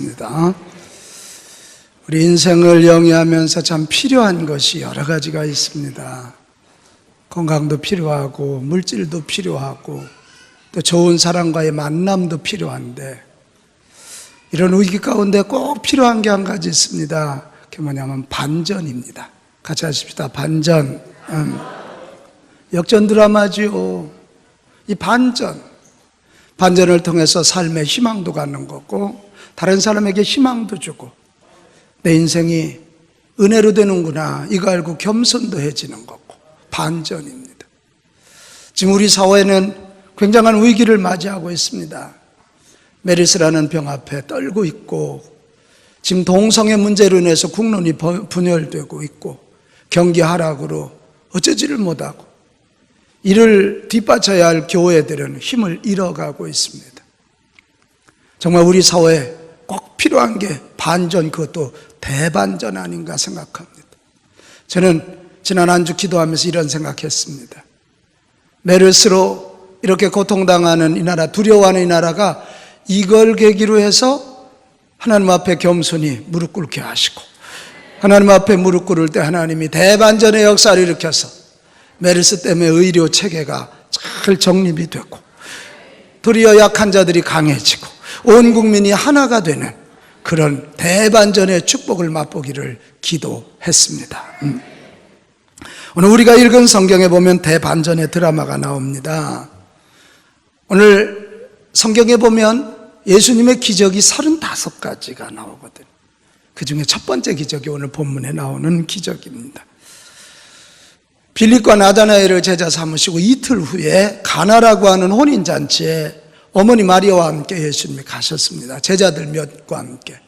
하겠습니다. 우리 인생을 영위하면서 참 필요한 것이 여러 가지가 있습니다. 건강도 필요하고 물질도 필요하고 또 좋은 사람과의 만남도 필요한데, 이런 위기 가운데 꼭 필요한 게 한 가지 있습니다. 그게 뭐냐면 반전입니다. 같이 하십시다. 반전. 역전 드라마지요. 이 반전을 통해서 삶의 희망도 갖는 거고, 다른 사람에게 희망도 주고, 내 인생이 은혜로 되는구나 이거 알고 겸손도 해지는 거고, 반전입니다. 지금 우리 사회는 굉장한 위기를 맞이하고 있습니다. 메르스라는 병 앞에 떨고 있고, 지금 동성애 문제로 인해서 국론이 분열되고 있고, 경기 하락으로 어쩌지를 못하고, 이를 뒷받쳐야 할 교회들은 힘을 잃어가고 있습니다. 정말 우리 사회에 꼭 필요한 게 반전, 그것도 대반전 아닌가 생각합니다. 저는 지난 한 주 기도하면서 이런 생각했습니다. 메르스로 이렇게 고통당하는 이 나라, 두려워하는 이 나라가 이걸 계기로 해서 하나님 앞에 겸손히 무릎 꿇게 하시고, 하나님 앞에 무릎 꿇을 때 하나님이 대반전의 역사를 일으켜서 메르스 때문에 의료 체계가 잘 정립이 되고, 도리어 약한 자들이 강해지고 온 국민이 하나가 되는 그런 대반전의 축복을 맛보기를 기도했습니다. 오늘 우리가 읽은 성경에 보면 대반전의 드라마가 나옵니다. 오늘 성경에 보면 예수님의 기적이 35가지가 나오거든요. 그 중에 첫 번째 기적이 오늘 본문에 나오는 기적입니다. 빌립과 나다나엘을 제자 삼으시고 이틀 후에 가나라고 하는 혼인잔치에 어머니 마리아와 함께 예수님이 가셨습니다. 제자들 몇과 함께.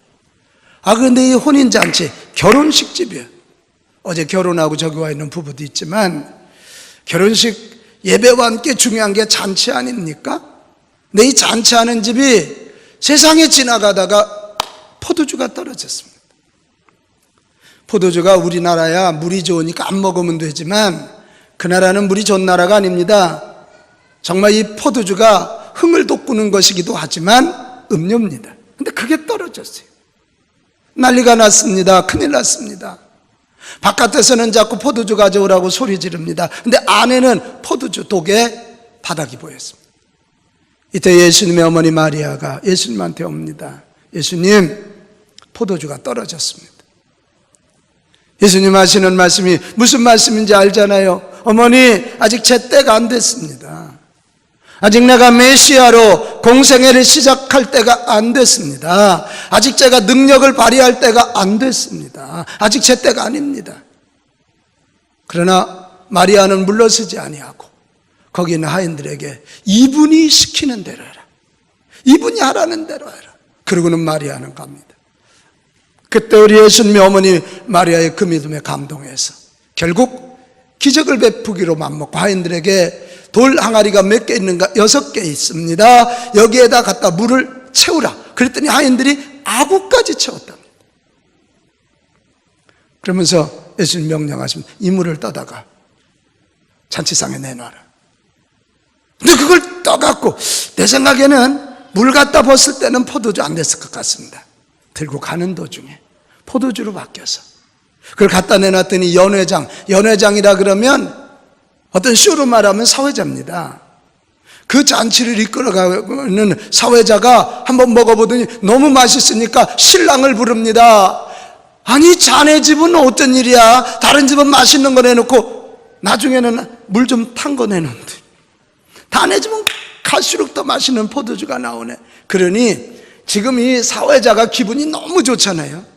그런데 이 혼인잔치, 결혼식 집이에요. 어제 결혼하고 저기 와 있는 부부도 있지만, 결혼식 예배와 함께 중요한 게 잔치 아닙니까? 근데 이 잔치하는 집이 세상에 지나가다가 포도주가 떨어졌습니다. 포도주가 우리나라야 물이 좋으니까 안 먹으면 되지만, 그 나라는 물이 좋은 나라가 아닙니다. 정말 이 포도주가 흥을 돋구는 것이기도 하지만 음료입니다. 근데 그게 떨어졌어요. 난리가 났습니다. 큰일 났습니다. 바깥에서는 자꾸 포도주 가져오라고 소리 지릅니다. 근데 안에는 포도주 독에 바닥이 보였습니다. 이때 예수님의 어머니 마리아가 예수님한테 옵니다. 예수님, 포도주가 떨어졌습니다. 예수님 하시는 말씀이 무슨 말씀인지 알잖아요. 어머니, 아직 제 때가 안 됐습니다. 아직 내가 메시아로 공생애를 시작할 때가 안 됐습니다. 아직 제가 능력을 발휘할 때가 안 됐습니다. 아직 제 때가 아닙니다. 그러나 마리아는 물러서지 아니하고 거기 있는 하인들에게 이분이 시키는 대로 해라, 이분이 하라는 대로 해라. 그러고는 마리아는 갑니다. 그때 우리 예수님의 어머니 마리아의 그 믿음에 감동해서 결국 기적을 베푸기로 맘먹고 하인들에게 돌 항아리가 몇 개 있는가? 6개 있습니다. 여기에다 갖다 물을 채우라. 그랬더니 하인들이 아구까지 채웠답니다. 그러면서 예수님 명령하시면 이 물을 떠다가 잔치상에 내놔라. 근데 그걸 떠갖고, 내 생각에는 물 갖다 벗을 때는 포도주 안 됐을 것 같습니다. 들고 가는 도중에 포도주로 바뀌어서 그걸 갖다 내놨더니 연회장이라 그러면 어떤 쇼로 말하면 사회자입니다. 그 잔치를 이끌어가는 사회자가 한번 먹어보더니 너무 맛있으니까 신랑을 부릅니다. 아니, 자네 집은 어떤 일이야? 다른 집은 맛있는 거 내놓고 나중에는 물 좀 탄 거 내놓는데, 자네 집은 갈수록 더 맛있는 포도주가 나오네. 그러니 지금 이 사회자가 기분이 너무 좋잖아요.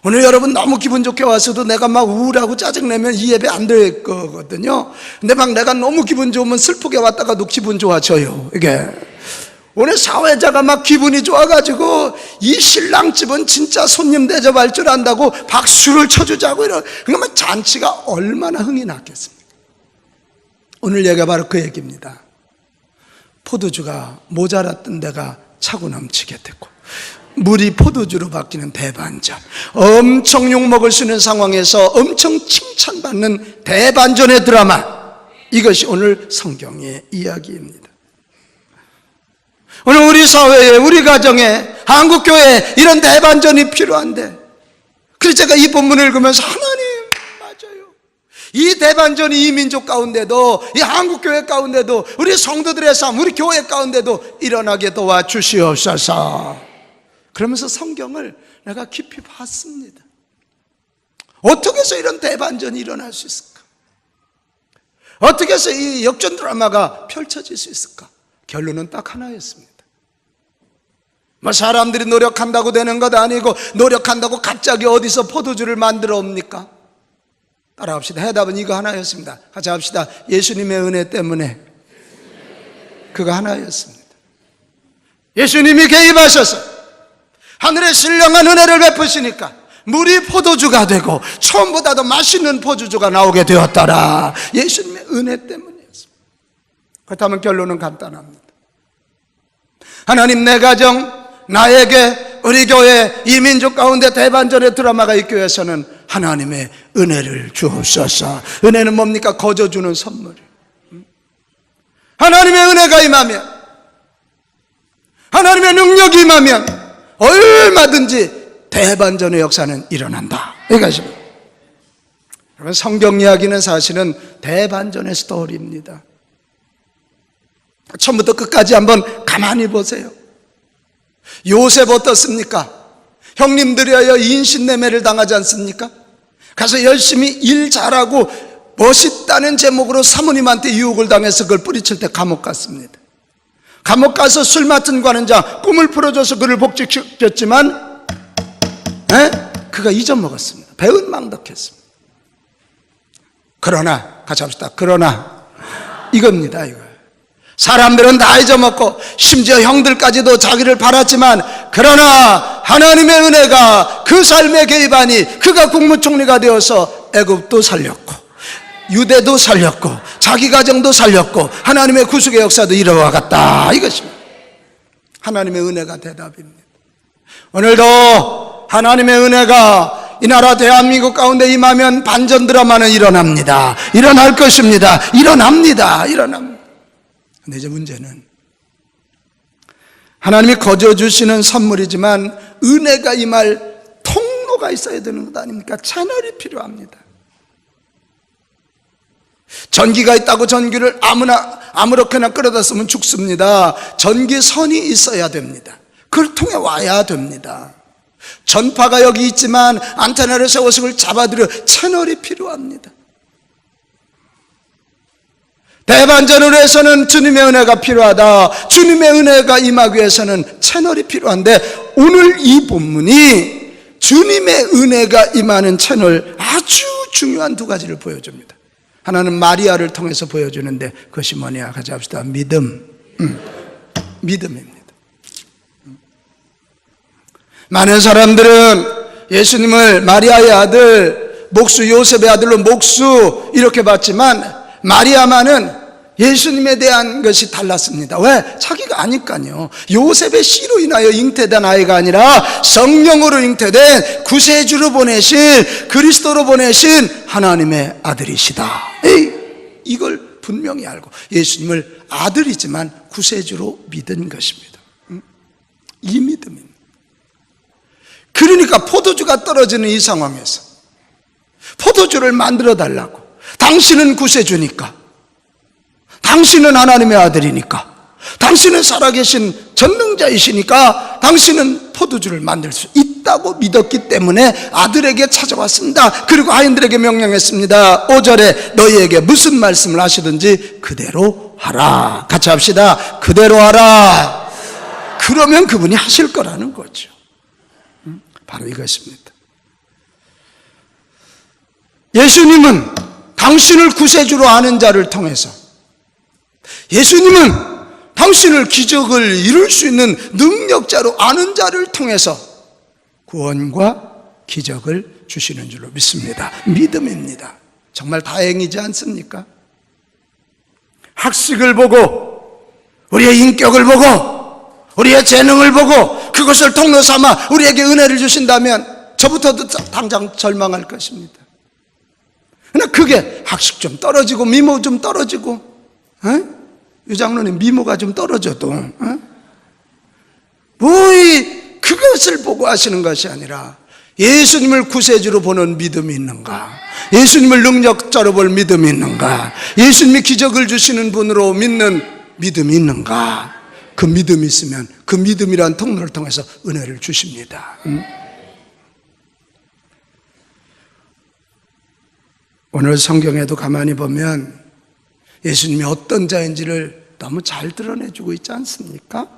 오늘 여러분 너무 기분 좋게 왔어도 내가 막 우울하고 짜증내면 이 예배 안 될 거거든요. 근데 막 내가 너무 기분 좋으면 슬프게 왔다가도 기분 좋아져요. 이게 오늘 사회자가 막 기분이 좋아가지고 이 신랑집은 진짜 손님 대접할 줄 안다고 박수를 쳐주자고 그러면 잔치가 얼마나 흥이 났겠습니까? 오늘 얘기가 바로 그 얘기입니다. 포도주가 모자랐던 데가 차고 넘치게 됐고, 물이 포도주로 바뀌는 대반전, 엄청 욕먹을 수 있는 상황에서 엄청 칭찬받는 대반전의 드라마, 이것이 오늘 성경의 이야기입니다. 오늘 우리 사회에, 우리 가정에, 한국교회에 이런 대반전이 필요한데, 그래서 제가 이 본문을 읽으면서 하나님, 맞아요. 이 대반전이 이 민족 가운데도, 이 한국교회 가운데도, 우리 성도들의 삶, 우리 교회 가운데도 일어나게 도와주시옵소서. 그러면서 성경을 내가 깊이 봤습니다. 어떻게 해서 이런 대반전이 일어날 수 있을까? 어떻게 해서 이 역전 드라마가 펼쳐질 수 있을까? 결론은 딱 하나였습니다. 뭐 사람들이 노력한다고 되는 것 아니고, 노력한다고 갑자기 어디서 포도주를 만들어 옵니까? 따라합시다. 해답은 이거 하나였습니다. 같이 합시다. 예수님의 은혜 때문에. 그거 하나였습니다. 예수님이 개입하셔서 하늘의 신령한 은혜를 베푸시니까 물이 포도주가 되고 처음보다도 맛있는 포도주가 나오게 되었더라. 예수님의 은혜 때문이었습니다. 그렇다면 결론은 간단합니다. 하나님, 내 가정, 나에게, 우리 교회, 이 민족 가운데 대반전의 드라마가 있기 위해서는 하나님의 은혜를 주옵소서. 은혜는 뭡니까? 거저주는 선물이에요. 하나님의 은혜가 임하면, 하나님의 능력이 임하면 얼마든지 대반전의 역사는 일어난다. 이것입니다. 여러분, 성경 이야기는 사실은 대반전의 스토리입니다. 처음부터 끝까지 한번 가만히 보세요. 요셉 어떻습니까? 형님들이여 인신매매를 당하지 않습니까? 가서 열심히 일 잘하고 멋있다는 제목으로 사모님한테 유혹을 당해서 그걸 뿌리칠 때 감옥 갔습니다. 감옥 가서 술 맡은 관원장 꿈을 풀어줘서 그를 복직시켰지만 그가 잊어먹었습니다. 배은망덕했습니다. 그러나, 같이 합시다. 그러나 이겁니다. 이거. 사람들은 다 잊어먹고 심지어 형들까지도 자기를 팔았지만, 그러나 하나님의 은혜가 그 삶에 개입하니 그가 국무총리가 되어서 애굽도 살렸고 유대도 살렸고 자기 가정도 살렸고 하나님의 구속의 역사도 이루어갔다. 이것입니다. 하나님의 은혜가 대답입니다. 오늘도 하나님의 은혜가 이 나라 대한민국 가운데 임하면 반전 드라마는 일어납니다. 일어날 것입니다. 일어납니다. 근데 이제 문제는 하나님이 거저주시는 선물이지만 은혜가 임할 통로가 있어야 되는 것 아닙니까? 채널이 필요합니다. 전기가 있다고 전기를 아무렇게나 끌어다 쓰면 죽습니다. 전기선이 있어야 됩니다. 그걸 통해 와야 됩니다. 전파가 여기 있지만 안테나를 세워서 그걸 잡아들여 채널이 필요합니다. 대반전을 위해서는 주님의 은혜가 필요하다. 주님의 은혜가 임하기 위해서는 채널이 필요한데, 오늘 이 본문이 주님의 은혜가 임하는 채널, 아주 중요한 두 가지를 보여줍니다. 하나는 마리아를 통해서 보여주는데, 그것이 뭐냐? 같이 합시다. 믿음. 믿음입니다. 많은 사람들은 예수님을 마리아의 아들, 목수 요셉의 아들로 목수 이렇게 봤지만, 마리아만은 예수님에 대한 것이 달랐습니다. 왜? 자기가 아니까요. 요셉의 씨로 인하여 잉태된 아이가 아니라 성령으로 잉태된 구세주로 보내신, 그리스도로 보내신 하나님의 아들이시다. 이걸 분명히 알고 예수님을 아들이지만 구세주로 믿은 것입니다. 이 믿음입니다. 그러니까 포도주가 떨어지는 이 상황에서 포도주를 만들어 달라고, 당신은 구세주니까, 당신은 하나님의 아들이니까, 당신은 살아계신 전능자이시니까 당신은 포도주를 만들 수 있다고 믿었기 때문에 아들에게 찾아왔습니다. 그리고 아이들에게 명령했습니다. 5절에 너희에게 무슨 말씀을 하시든지 그대로 하라. 같이 합시다. 그대로 하라. 그러면 그분이 하실 거라는 거죠. 바로 이것입니다. 예수님은 당신을 구세주로 아는 자를 통해서, 예수님은 당신을 기적을 이룰 수 있는 능력자로 아는 자를 통해서 구원과 기적을 주시는 줄로 믿습니다. 믿음입니다. 정말 다행이지 않습니까? 학식을 보고, 우리의 인격을 보고, 우리의 재능을 보고 그것을 통로 삼아 우리에게 은혜를 주신다면 저부터도 당장 절망할 것입니다. 그러나 그게 학식 좀 떨어지고 미모 좀 떨어지고, 유 장로님 미모가 좀 떨어져도 왜 그것을 보고 하시는 것이 아니라 예수님을 구세주로 보는 믿음이 있는가? 예수님을 능력자로 볼 믿음이 있는가? 예수님이 기적을 주시는 분으로 믿는 믿음이 있는가? 그 믿음이 있으면 그 믿음이란 통로를 통해서 은혜를 주십니다. 오늘 성경에도 가만히 보면 예수님이 어떤 자인지를 너무 잘 드러내주고 있지 않습니까?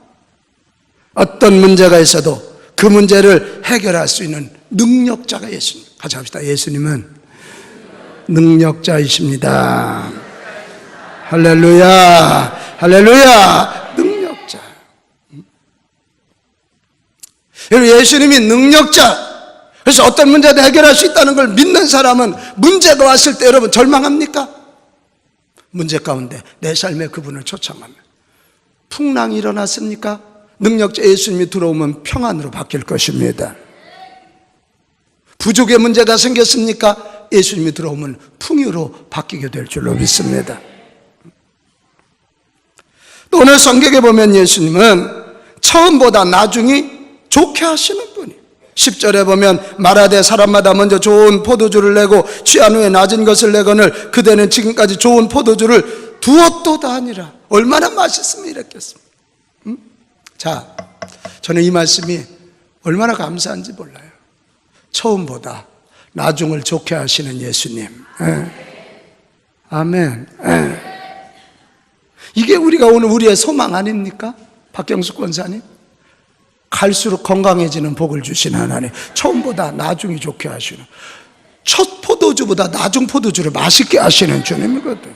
어떤 문제가 있어도 그 문제를 해결할 수 있는 능력자가 예수님. 같이 합시다. 예수님은 능력자이십니다. 할렐루야, 할렐루야. 능력자. 여러분, 예수님이 능력자. 그래서 어떤 문제도 해결할 수 있다는 걸 믿는 사람은 문제가 왔을 때 여러분 절망합니까? 문제 가운데 내 삶에 그분을 초청하면 풍랑이 일어났습니까? 능력자 예수님이 들어오면 평안으로 바뀔 것입니다. 부족의 문제가 생겼습니까? 예수님이 들어오면 풍요로 바뀌게 될 줄로 믿습니다. 또 오늘 성경에 보면 예수님은 처음보다 나중이 좋게 하시는 분이에요. 10절에 보면 말하되 사람마다 먼저 좋은 포도주를 내고 취한 후에 낮은 것을 내거늘 그대는 지금까지 좋은 포도주를 두었도다 하니라. 얼마나 맛있으면 이랬겠습니까? 자, 저는 이 말씀이 얼마나 감사한지 몰라요. 처음보다 나중을 좋게 하시는 예수님. 아멘. 이게 우리가 오늘 우리의 소망 아닙니까? 박경숙 권사님, 갈수록 건강해지는 복을 주시는 하나님, 처음보다 나중이 좋게 하시는, 첫 포도주보다 나중 포도주를 맛있게 하시는 주님이거든.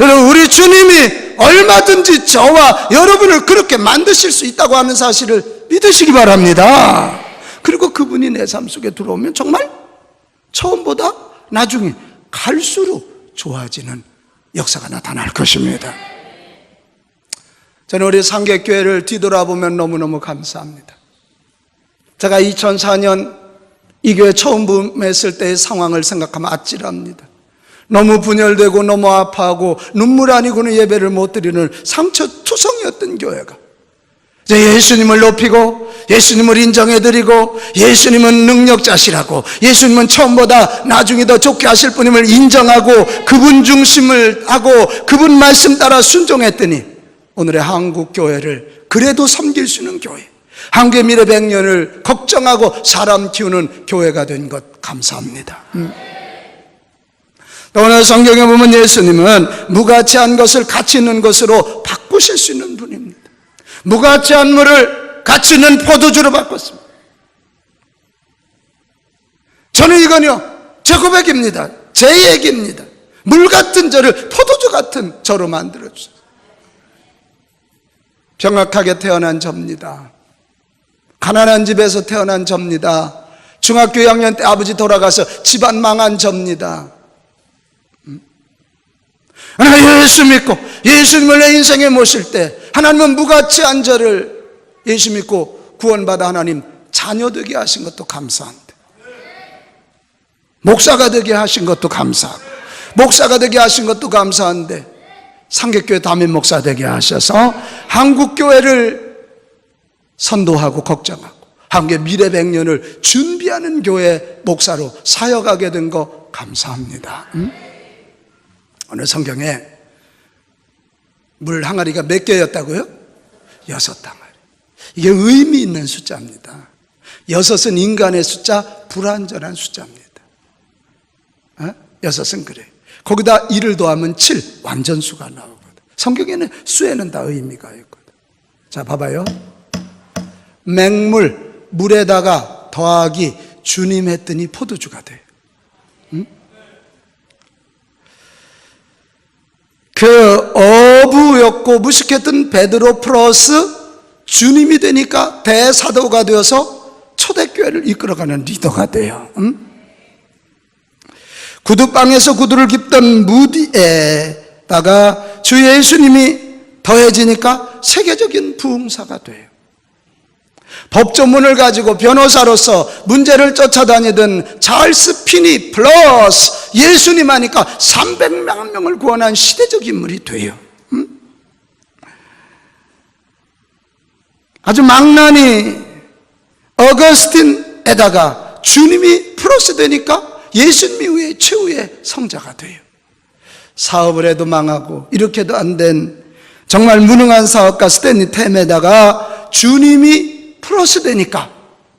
여러분, 우리 주님이 얼마든지 저와 여러분을 그렇게 만드실 수 있다고 하는 사실을 믿으시기 바랍니다. 그리고 그분이 내 삶 속에 들어오면 정말 처음보다 나중에 갈수록 좋아지는 역사가 나타날 것입니다. 저는 우리 상계교회를 뒤돌아보면 너무너무 감사합니다. 제가 2004년 이 교회 처음 부임했을 때의 상황을 생각하면 아찔합니다. 너무 분열되고 너무 아파하고 눈물 아니고는 예배를 못 드리는 상처투성이었던 교회가 이제 예수님을 높이고 예수님을 인정해드리고 예수님은 능력자시라고, 예수님은 처음보다 나중에 더 좋게 하실 분임을 인정하고 그분 중심을 하고 그분 말씀 따라 순종했더니 오늘의 한국교회를 그래도 섬길 수 있는 교회, 한국의 미래 100년을 걱정하고 사람 키우는 교회가 된 것 감사합니다. 또 오늘 성경에 보면 예수님은 무가치한 것을 가치 있는 것으로 바꾸실 수 있는 분입니다. 무가치한 물을 가치 있는 포도주로 바꿨습니다. 저는 이건요 제 고백입니다. 제 얘기입니다. 물 같은 저를 포도주 같은 저로 만들어주세요. 병약하게 태어난 접니다. 가난한 집에서 태어난 접니다. 중학교 2학년 때 아버지 돌아가서 집안 망한 접니다. 하나님 예수 믿고 예수님을 내 인생에 모실 때 하나님은 무가치한 저를 예수 믿고 구원받아 하나님 자녀 되게 하신 것도 감사한데, 목사가 되게 하신 것도 감사하고, 목사가 되게 하신 것도 감사한데 상계교회 담임 목사 되게 하셔서 한국교회를 선도하고 걱정하고 한국의 미래 100년을 준비하는 교회 목사로 사역하게 된 거 감사합니다. 오늘 성경에 물 항아리가 몇 개였다고요? 6항아리. 이게 의미 있는 숫자입니다. 6은 인간의 숫자, 불완전한 숫자입니다. 6은 그래. 거기다 1을 더하면 7, 완전수가 나오거든. 성경에는 수에는 다 의미가 있거든. 자, 봐봐요. 맹물, 물에다가 더하기 주님 했더니 포도주가 돼. 그 어부였고 무식했던 베드로 플러스 주님이 되니까 대사도가 되어서 초대교회를 이끌어가는 리더가 돼요. 구두방에서 구두를 깁던 무디에다가 주 예수님이 더해지니까 세계적인 부흥사가 돼요. 법조문을 가지고 변호사로서 문제를 쫓아다니던 찰스 피니 플러스 예수님 하니까 300만 명을 구원한 시대적 인물이 돼요. 아주 망나니 어거스틴에다가 주님이 플러스 되니까 예수님 이후에 최후의 성자가 돼요. 사업을 해도 망하고 이렇게도 안 된 정말 무능한 사업가 스탠리 템에다가 주님이 플러스 되니까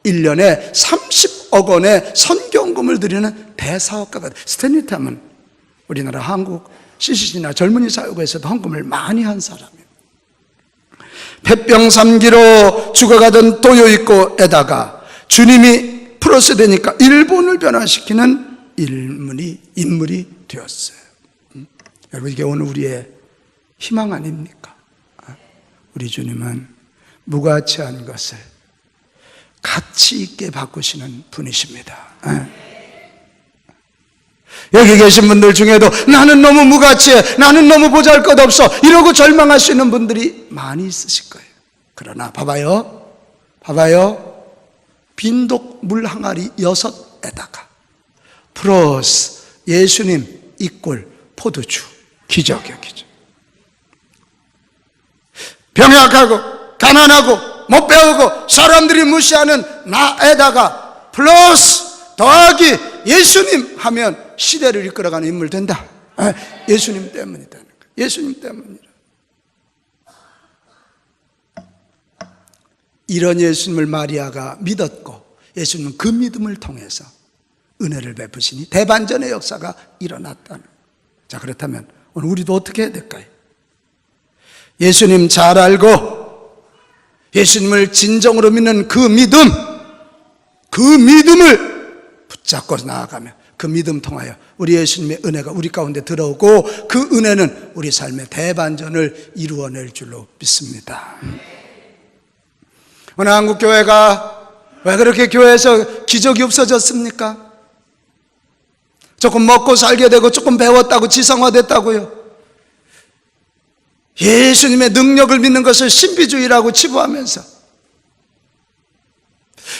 1년에 30억 원의 선경금을 드리는 대사업가가 돼요. 스탠리 템은 우리나라 한국 CCC나 젊은이 사역에서도 헌금을 많이 한 사람이에요. 폐병삼기로 죽어가던 도요이코에다가 주님이 플러스 되니까 일본을 변화시키는 인물이 되었어요. 여러분, 이게 오늘 우리의 희망 아닙니까? 우리 주님은 무가치한 것을 가치 있게 바꾸시는 분이십니다. 여기 계신 분들 중에도 나는 너무 무가치해, 나는 너무 보잘것없어 이러고 절망할 수 있는 분들이 많이 있으실 거예요. 그러나 봐봐요, 빈독 물 항아리 6에다가 플러스 예수님 이꼴 포도주, 기적이요, 기적. 병약하고 가난하고 못 배우고 사람들이 무시하는 나에다가 플러스 더하기 예수님 하면 시대를 이끌어가는 인물 된다. 예수님 때문이다. 예수님 때문이다. 이런 예수님을 마리아가 믿었고 예수님은 그 믿음을 통해서 은혜를 베푸시니 대반전의 역사가 일어났다는. 자, 그렇다면 오늘 우리도 어떻게 해야 될까요? 예수님 잘 알고 예수님을 진정으로 믿는 그 믿음을 붙잡고 나아가면 그 믿음 통하여 우리 예수님의 은혜가 우리 가운데 들어오고 그 은혜는 우리 삶의 대반전을 이루어낼 줄로 믿습니다. 오늘 한국교회가 왜 그렇게 교회에서 기적이 없어졌습니까? 조금 먹고 살게 되고 조금 배웠다고 지성화됐다고요. 예수님의 능력을 믿는 것을 신비주의라고 치부하면서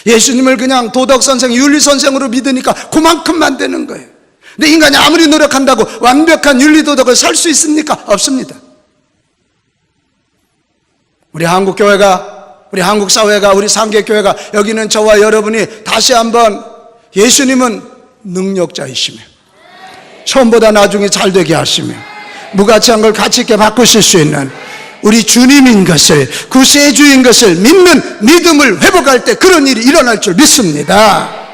예수님을 그냥 도덕선생, 윤리선생으로 믿으니까 그만큼만 되는 거예요. 근데 인간이 아무리 노력한다고 완벽한 윤리도덕을 살 수 있습니까? 없습니다. 우리 한국교회가, 우리 한국사회가, 우리 상계교회가, 여기는 저와 여러분이 다시 한번 예수님은 능력자이시며 처음보다 나중에 잘 되게 하시며 무가치한 걸 가치 있게 바꾸실 수 있는 우리 주님인 것을, 구세주인 것을 믿는 믿음을 회복할 때 그런 일이 일어날 줄 믿습니다.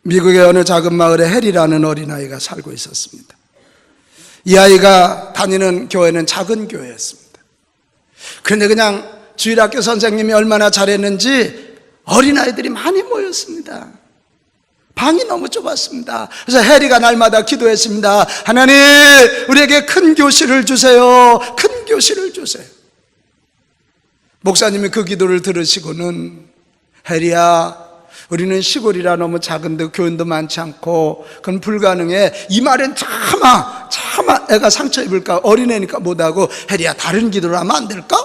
미국의 어느 작은 마을에 해리라는 어린아이가 살고 있었습니다. 이 아이가 다니는 교회는 작은 교회였습니다. 그런데 그냥 주일학교 선생님이 얼마나 잘했는지 어린아이들이 많이 모였습니다. 방이 너무 좁았습니다. 그래서 해리가 날마다 기도했습니다. 하나님, 우리에게 큰 교실을 주세요. 큰 교실을 주세요. 목사님이 그 기도를 들으시고는 해리야, 우리는 시골이라 너무 작은데 교인도 많지 않고 그건 불가능해. 이 말엔 차마 애가 상처 입을까, 어린애니까 못하고, 해리야 다른 기도를 하면 안 될까?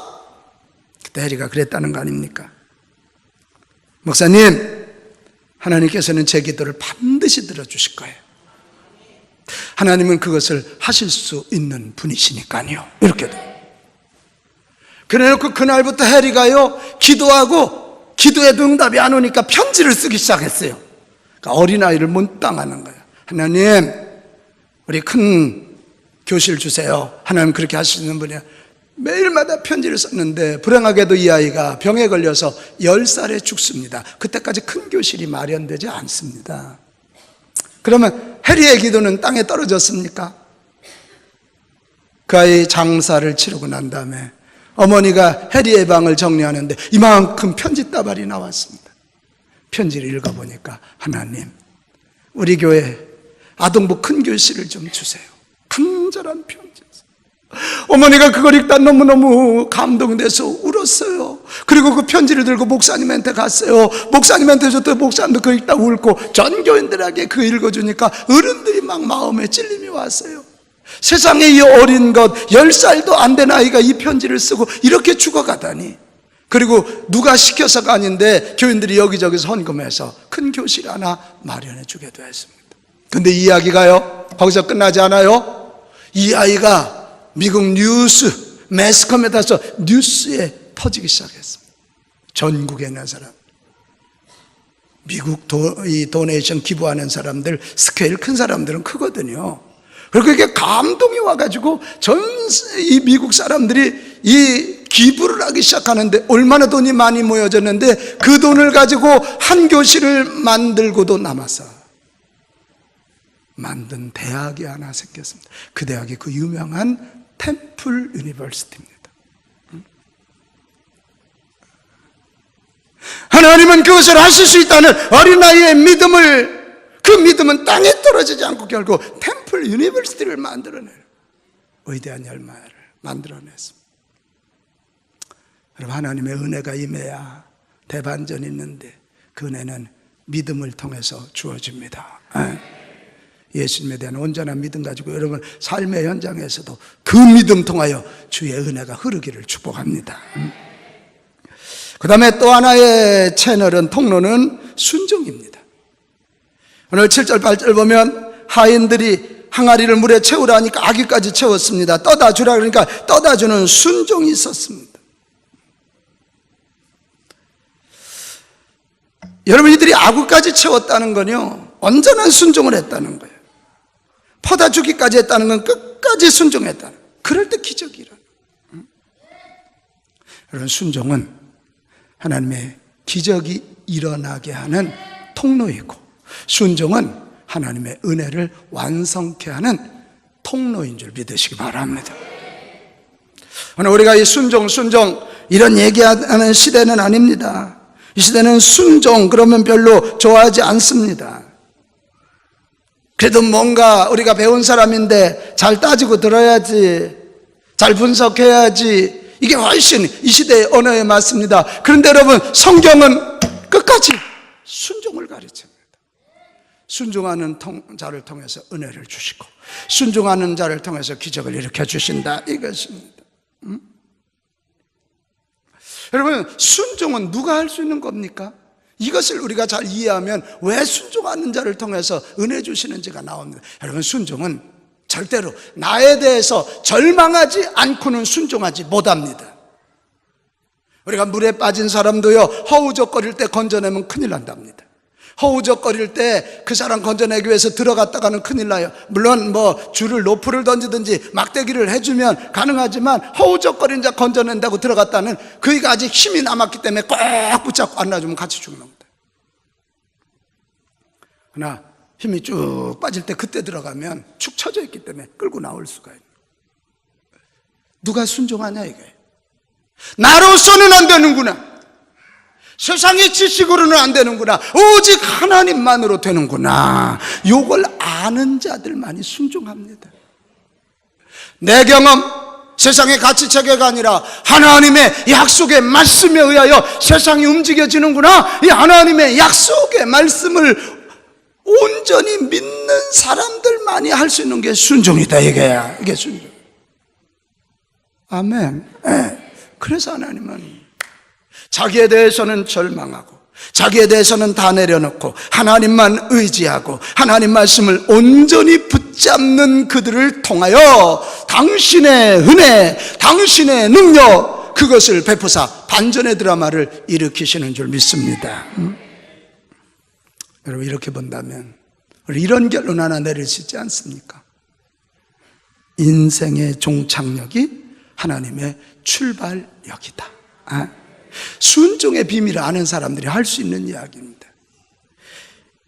그때 해리가 그랬다는 거 아닙니까? 목사님, 하나님께서는 제 기도를 반드시 들어주실 거예요. 하나님은 그것을 하실 수 있는 분이시니까요. 이렇게 돼요. 그래놓고 그날부터 해리가요, 기도하고 기도에도 응답이 안 오니까 편지를 쓰기 시작했어요. 그러니까 어린아이를 못당하는 거예요. 하나님, 우리 큰 교실 주세요. 하나님 그렇게 하시는 분이야. 매일마다 편지를 썼는데 불행하게도 이 아이가 병에 걸려서 10살에 죽습니다. 그때까지 큰 교실이 마련되지 않습니다. 그러면 해리의 기도는 땅에 떨어졌습니까? 그 아이 장사를 치르고 난 다음에 어머니가 해리의 방을 정리하는데 이만큼 편지다발이 나왔습니다. 편지를 읽어보니까, 하나님, 우리 교회 아동부 큰 교실을 좀 주세요. 간절한 편지. 어머니가 그걸 읽다 너무너무 감동돼서 울었어요. 그리고 그 편지를 들고 목사님한테 갔어요. 목사님한테 줬더니 목사님도 그거 읽다 울고 전 교인들에게 그거 읽어주니까 어른들이 막 마음에 찔림이 왔어요. 세상에 이 어린 것 10살도 안 된 아이가 이 편지를 쓰고 이렇게 죽어가다니. 그리고 누가 시켜서가 아닌데 교인들이 여기저기서 헌금해서 큰 교실 하나 마련해 주기도 했습니다. 근데 이 이야기가요, 거기서 끝나지 않아요. 이 아이가 미국 뉴스, 매스컴에다서 뉴스에 퍼지기 시작했습니다. 전국에 있는 사람, 미국 이 도네이션 기부하는 사람들, 스케일 큰 사람들은 크거든요. 그리고 이게 감동이 와가지고 이 미국 사람들이 이 기부를 하기 시작하는데, 얼마나 돈이 많이 모여졌는데 그 돈을 가지고 한 교실을 만들고도 남아서 만든 대학이 하나 생겼습니다. 그 대학이 그 유명한 템플 유니버시티입니다. 하나님은 그것을 하실 수 있다는 어린아이의 믿음을, 그 믿음은 땅에 떨어지지 않고 결국 템플 유니버시티를 만들어내요. 위대한 열매를 만들어냈습니다. 여러분, 하나님의 은혜가 임해야 대반전이 있는데 그 은혜는 믿음을 통해서 주어집니다. 예수님에 대한 온전한 믿음 가지고 여러분 삶의 현장에서도 그 믿음 통하여 주의 은혜가 흐르기를 축복합니다. 그 다음에 또 하나의 채널은, 통로는 순종입니다. 오늘 7절 8절 보면 하인들이 항아리를 물에 채우라 하니까 아기까지 채웠습니다. 떠다 주라 그러니까 떠다 주는 순종이 있었습니다. 여러분, 이들이 아구까지 채웠다는 건요, 온전한 순종을 했다는 거예요. 퍼다 주기까지 했다는 건 끝까지 순종했다는 거예요. 그럴 때 기적이 일어나요. 여러분, 순종은 하나님의 기적이 일어나게 하는 통로이고, 순종은 하나님의 은혜를 완성케 하는 통로인 줄 믿으시기 바랍니다. 오늘 우리가 이 순종 이런 얘기하는 시대는 아닙니다. 이 시대는 순종 그러면 별로 좋아하지 않습니다. 그래도 뭔가 우리가 배운 사람인데 잘 따지고 들어야지, 잘 분석해야지, 이게 훨씬 이 시대의 언어에 맞습니다. 그런데 여러분, 성경은 끝까지 순종을 가르칩니다. 순종하는 자를 통해서 은혜를 주시고, 순종하는 자를 통해서 기적을 일으켜 주신다, 이것입니다. 여러분, 순종은 누가 할 수 있는 겁니까? 이것을 우리가 잘 이해하면 왜 순종하는 자를 통해서 은혜 주시는지가 나옵니다. 여러분, 순종은 절대로 나에 대해서 절망하지 않고는 순종하지 못합니다. 우리가 물에 빠진 사람도요, 허우적거릴 때 건져내면 큰일 난답니다. 허우적거릴 때 그 사람 건져내기 위해서 들어갔다가는 큰일 나요. 물론 뭐 줄을 로프를 던지든지 막대기를 해주면 가능하지만, 허우적거린 자 건져낸다고 들어갔다는 그이가 아직 힘이 남았기 때문에 꽉 붙잡고 안 놔주면 같이 죽는 겁니다. 그러나 힘이 쭉 빠질 때 그때 들어가면 축 처져 있기 때문에 끌고 나올 수가 있는 거예요. 누가 순종하냐 이거예요. 나로서는 안 되는구나, 세상의 지식으로는 안 되는구나, 오직 하나님만으로 되는구나, 이걸 아는 자들만이 순종합니다. 내 경험, 세상의 가치체계가 아니라 하나님의 약속의 말씀에 의하여 세상이 움직여지는구나, 이 하나님의 약속의 말씀을 온전히 믿는 사람들만이 할 수 있는 게 순종이다, 이게 순종. 아멘. 그래서 하나님은 자기에 대해서는 절망하고, 자기에 대해서는 다 내려놓고 하나님만 의지하고 하나님 말씀을 온전히 붙잡는 그들을 통하여 당신의 은혜, 당신의 능력, 그것을 베푸사 반전의 드라마를 일으키시는 줄 믿습니다. 여러분, 이렇게 본다면 우리 이런 결론 하나 내릴 수 있지 않습니까? 인생의 종착역이 하나님의 출발역이다. 순종의 비밀을 아는 사람들이 할 수 있는 이야기입니다.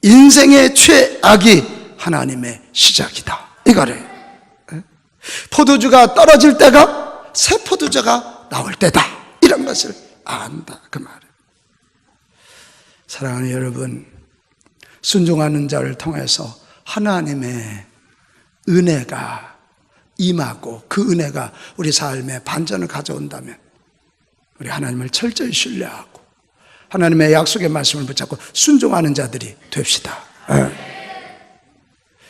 인생의 최악이 하나님의 시작이다, 이거래요. 포도주가 떨어질 때가 새 포도주가 나올 때다, 이런 것을 안다, 그 말이에요. 사랑하는 여러분, 순종하는 자를 통해서 하나님의 은혜가 임하고 그 은혜가 우리 삶에 반전을 가져온다면 우리 하나님을 철저히 신뢰하고 하나님의 약속의 말씀을 붙잡고 순종하는 자들이 됩시다.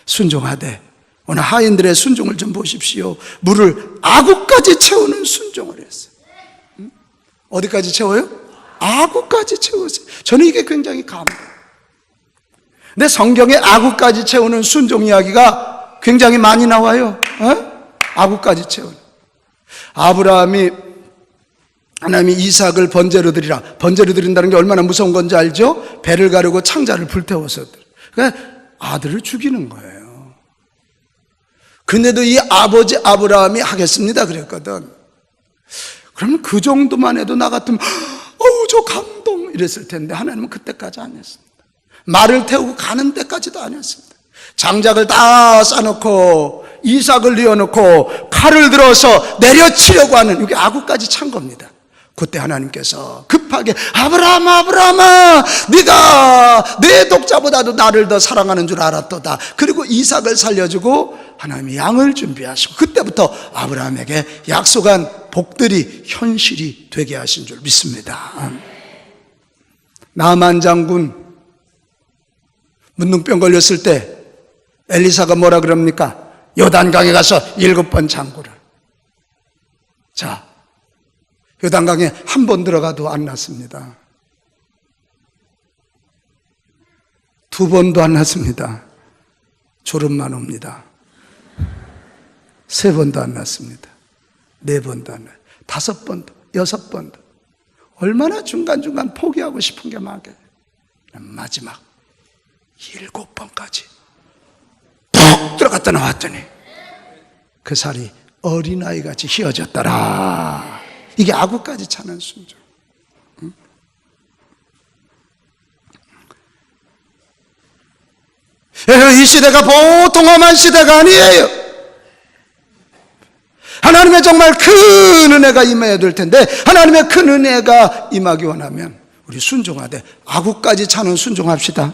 순종하되, 오늘 하인들의 순종을 좀 보십시오. 물을 아구까지 채우는 순종을 했어요. 어디까지 채워요? 아구까지 채웠어요. 저는 이게 굉장히 감동해요. 근데 성경에 아구까지 채우는 순종 이야기가 굉장히 많이 나와요. 아구까지 채우는. 아브라함이 하나님이 이삭을 번제로 드리라. 번제로 드린다는 게 얼마나 무서운 건지 알죠? 배를 가르고 창자를 불태워서. 그러니까 아들을 죽이는 거예요. 근데도 이 아버지 아브라함이 하겠습니다 그랬거든. 그러면 그 정도만 해도 나 같으면 어우 저 감동 이랬을 텐데 하나님은 그때까지 안 했습니다. 말을 태우고 가는 데까지도 안 했습니다. 장작을 다 싸놓고 이삭을 뉘어놓고 칼을 들어서 내려치려고 하는, 이게 아구까지 찬 겁니다. 그때 하나님께서 급하게 아브라함아 아브라함아 네가 내 독자보다도 나를 더 사랑하는 줄 알았도다. 그리고 이삭을 살려주고 하나님이 양을 준비하시고 그때부터 아브라함에게 약속한 복들이 현실이 되게 하신 줄 믿습니다. 나만 장군 문둥병 걸렸을 때 엘리사가 뭐라 그럽니까? 요단강에 가서 7번 잠그라. 자, 요단강에 한 번 들어가도 안 났습니다. 2번도 안 났습니다. 졸음만 옵니다. 3번도 안 났습니다. 4번도 안 났습니다. 5번도, 6번도. 얼마나 중간중간 포기하고 싶은 게 많게. 마지막 7번까지 푹 들어갔다 나왔더니 그 살이 어린아이같이 휘어졌더라. 이게 아구까지 차는 순종. 이 시대가 보통 험한 시대가 아니에요. 하나님의 정말 큰 은혜가 임해야 될 텐데 하나님의 큰 은혜가 임하기 원하면 우리 순종하되 아구까지 차는 순종합시다.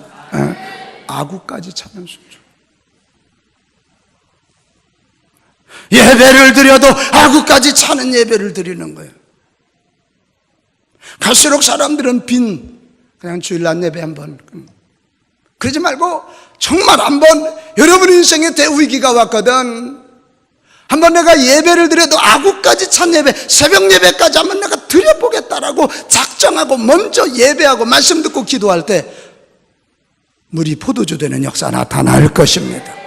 아구까지 차는 순종. 예배를 드려도 아구까지 차는 예배를 드리는 거예요. 갈수록 사람들은 그냥 주일날 예배 한번, 그러지 말고 정말 한번 여러분 인생에 대위기가 왔거든. 한번 내가 예배를 드려도 아구까지 찬 예배, 새벽 예배까지 한번 내가 드려보겠다라고 작정하고 먼저 예배하고 말씀 듣고 기도할 때 물이 포도주 되는 역사 나타날 것입니다.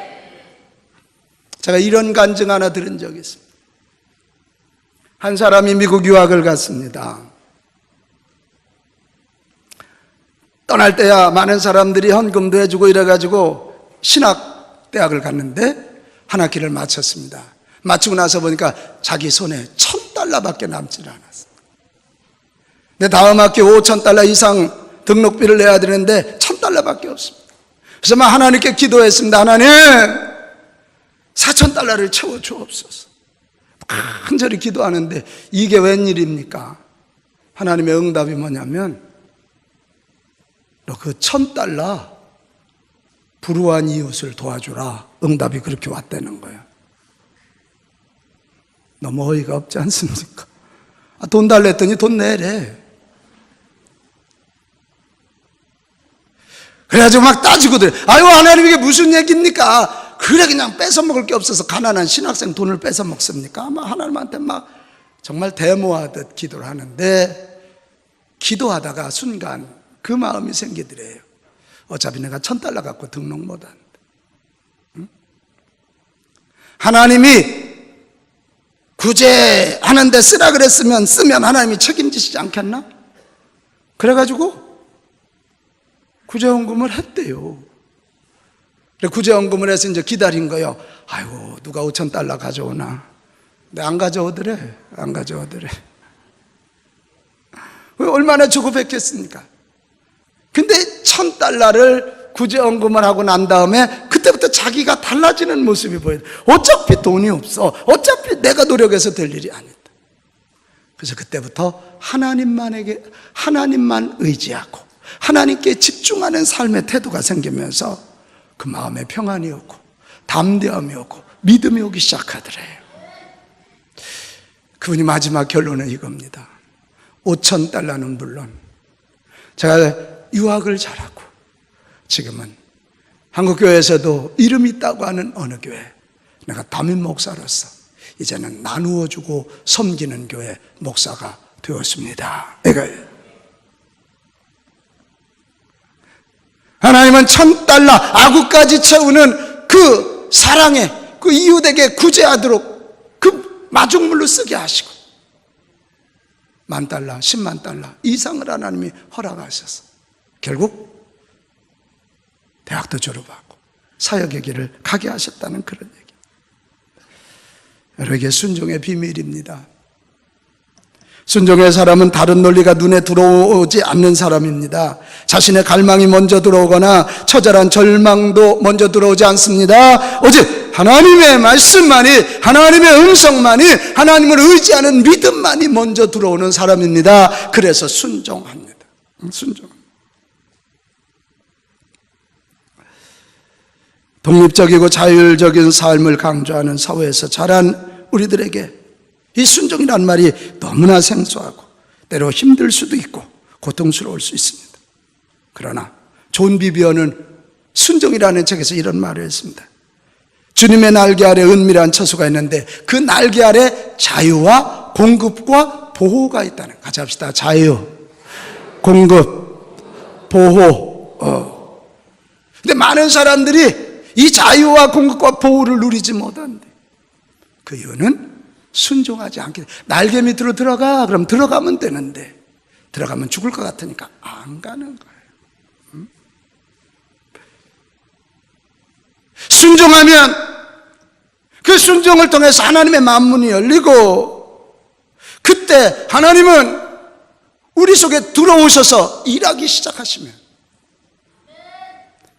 제가 이런 간증 하나 들은 적이 있습니다. 한 사람이 미국 유학을 갔습니다. 떠날 때야 많은 사람들이 헌금도 해주고 이래가지고 신학대학을 갔는데 한 학기를 마쳤습니다. 마치고 나서 보니까 자기 손에 $1,000밖에 남지 않았어요. 근데 다음 학기 $5,000 이상 등록비를 내야 되는데 $1,000밖에 없습니다. 그래서 막 하나님께 기도했습니다. 하나님, $4,000를 채워 주옵소서. 간절히 기도하는데 이게 웬일입니까? 하나님의 응답이 뭐냐면 너 그 $1,000 불우한 이웃을 도와주라. 응답이 그렇게 왔다는 거예요. 너무 어이가 없지 않습니까? 돈 달랬더니 돈 내래. 그래가지고 막 따지고들, 아유 하나님 이게 무슨 얘기입니까? 그래 그냥 뺏어 먹을 게 없어서 가난한 신학생 돈을 뺏어 먹습니까? 아마 하나님한테 막 정말 데모하듯 기도를 하는데 기도하다가 순간 그 마음이 생기더래요. 어차피 내가 $1,000 갖고 등록 못하는데, 응? 하나님이 구제하는데 쓰라 그랬으면 쓰면 하나님이 책임지시지 않겠나? 그래가지고 구제헌금을 했대요. 그래 구제헌금을 해서 이제 기다린 거예요. 아이고 누가 $5,000 가져오나? 근데 안 가져오더래. 안 가져오더래. 얼마나 조급했겠습니까? 근데 $1,000를 구제헌금을 하고 난 다음에 그때부터 자기가 달라지는 모습이 보여요. 어차피 돈이 없어. 어차피 내가 노력해서 될 일이 아니다. 그래서 그때부터 하나님만 의지하고 하나님께 집중하는 삶의 태도가 생기면서 그 마음에 평안이 오고 담대함이 오고 믿음이 오기 시작하더래요. 그분이 마지막 결론은 이겁니다. $5,000는 물론 제가 유학을 잘하고 지금은 한국교회에서도 이름 있다고 하는 어느 교회, 내가 담임 목사로서 이제는 나누어주고 섬기는 교회 목사가 되었습니다. 하나님은 $1,000 아구까지 채우는 그 사랑에 그 이웃에게 구제하도록 그 마중물로 쓰게 하시고 $10,000, 10만 달러 이상을 하나님이 허락하셔서 결국 대학도 졸업하고 사역의 길을 가게 하셨다는 그런 얘기. 여러분에게 순종의 비밀입니다. 순종의 사람은 다른 논리가 눈에 들어오지 않는 사람입니다. 자신의 갈망이 먼저 들어오거나 처절한 절망도 먼저 들어오지 않습니다. 오직 하나님의 말씀만이, 하나님의 음성만이, 하나님을 의지하는 믿음만이 먼저 들어오는 사람입니다. 그래서 순종합니다. 순종합니다. 독립적이고 자율적인 삶을 강조하는 사회에서 자란 우리들에게 이 순종이란 말이 너무나 생소하고 때로 힘들 수도 있고 고통스러울 수 있습니다. 그러나 존 비비어는 순종이라는 책에서 이런 말을 했습니다. 주님의 날개 아래 은밀한 처소가 있는데 그 날개 아래 자유와 공급과 보호가 있다는. 같이 합시다. 자유, 공급, 보호. 근데 많은 사람들이 이 자유와 공급과 보호를 누리지 못한대. 그 이유는 순종하지 않게. 날개 밑으로 들어가. 그럼 들어가면 되는데 들어가면 죽을 것 같으니까 안 가는 거예요. 순종하면 그 순종을 통해서 하나님의 만문이 열리고 그때 하나님은 우리 속에 들어오셔서 일하기 시작하시면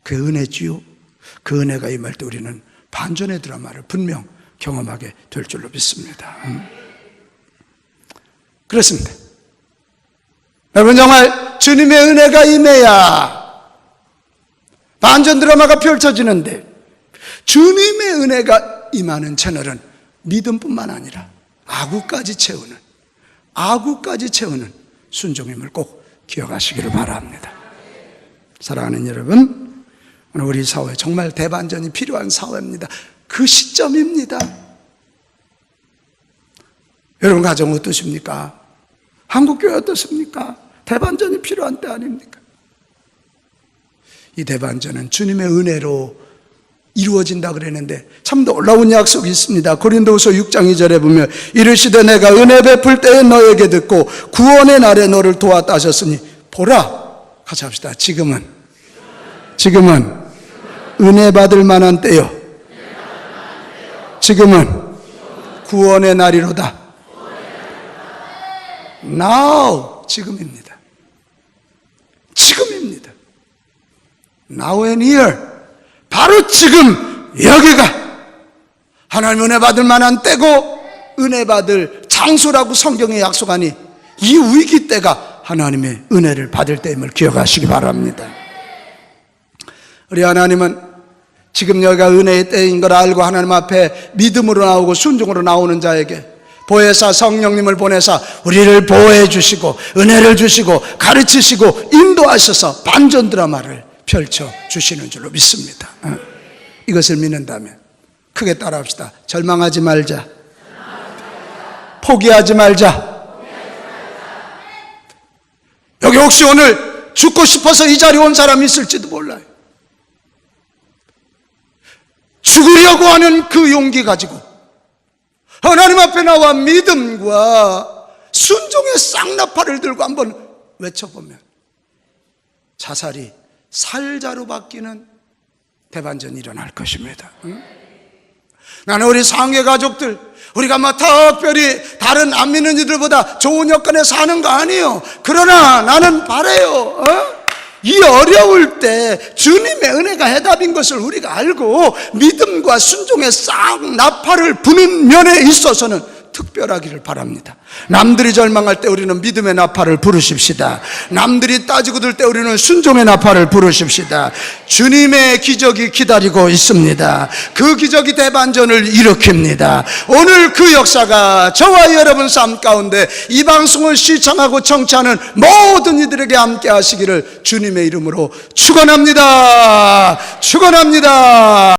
그 은혜지요. 그 은혜가 임할 때 우리는 반전의 드라마를 분명 경험하게 될 줄로 믿습니다. 그렇습니다. 여러분, 정말 주님의 은혜가 임해야 반전 드라마가 펼쳐지는데 주님의 은혜가 임하는 채널은 믿음뿐만 아니라 아구까지 채우는 순종임을 꼭 기억하시기를 바랍니다. 사랑하는 여러분, 오늘 우리 사회 정말 대반전이 필요한 사회입니다. 그 시점입니다. 여러분 가정 어떠십니까? 한국교회 어떻습니까? 대반전이 필요한 때 아닙니까? 이 대반전은 주님의 은혜로 이루어진다 그랬는데 참 놀라운 약속이 있습니다. 고린도후서 6장 2절에 보면 이르시되 내가 은혜 베풀 때에 너에게 듣고 구원의 날에 너를 도왔다 하셨으니 보라. 같이 합시다. 지금은 은혜 받을 만한 때요. 지금은 구원의 날이로다. Now, 지금입니다. Now and here. 바로 지금 여기가 하나님 은혜 받을 만한 때고 은혜 받을 장소라고 성경에 약속하니 이 위기 때가 하나님의 은혜를 받을 때임을 기억하시기 바랍니다. 우리 하나님은 지금 여기가 은혜의 때인 걸 알고 하나님 앞에 믿음으로 나오고 순종으로 나오는 자에게 보혜사 성령님을 보내사 우리를 보호해 주시고 은혜를 주시고 가르치시고 인도하셔서 반전 드라마를 펼쳐 주시는 줄로 믿습니다. 이것을 믿는다면 크게 따라합시다. 절망하지 말자. 포기하지 말자. 여기 혹시 오늘 죽고 싶어서 이 자리에 온 사람이 있을지도 몰라요. 죽으려고 하는 그 용기 가지고 하나님 앞에 나와 믿음과 순종의 쌍나팔을 들고 한번 외쳐보면 자살이 살자로 바뀌는 대반전이 일어날 것입니다. 나는 우리 상계 가족들, 우리가 특별히 다른 안 믿는 이들보다 좋은 여건에 사는 거 아니에요. 그러나 나는 바라요. 이 어려울 때 주님의 은혜가 해답인 것을 우리가 알고 믿음과 순종의 쌍나팔을 부는 면에 있어서는 특별하기를 바랍니다. 남들이 절망할 때 우리는 믿음의 나팔을 부르십시다. 남들이 따지고 들 때 우리는 순종의 나팔을 부르십시다. 주님의 기적이 기다리고 있습니다. 그 기적이 대반전을 일으킵니다. 오늘 그 역사가 저와 여러분 삶 가운데 이 방송을 시청하고 청취하는 모든 이들에게 함께 하시기를 주님의 이름으로 축원합니다. 축원합니다.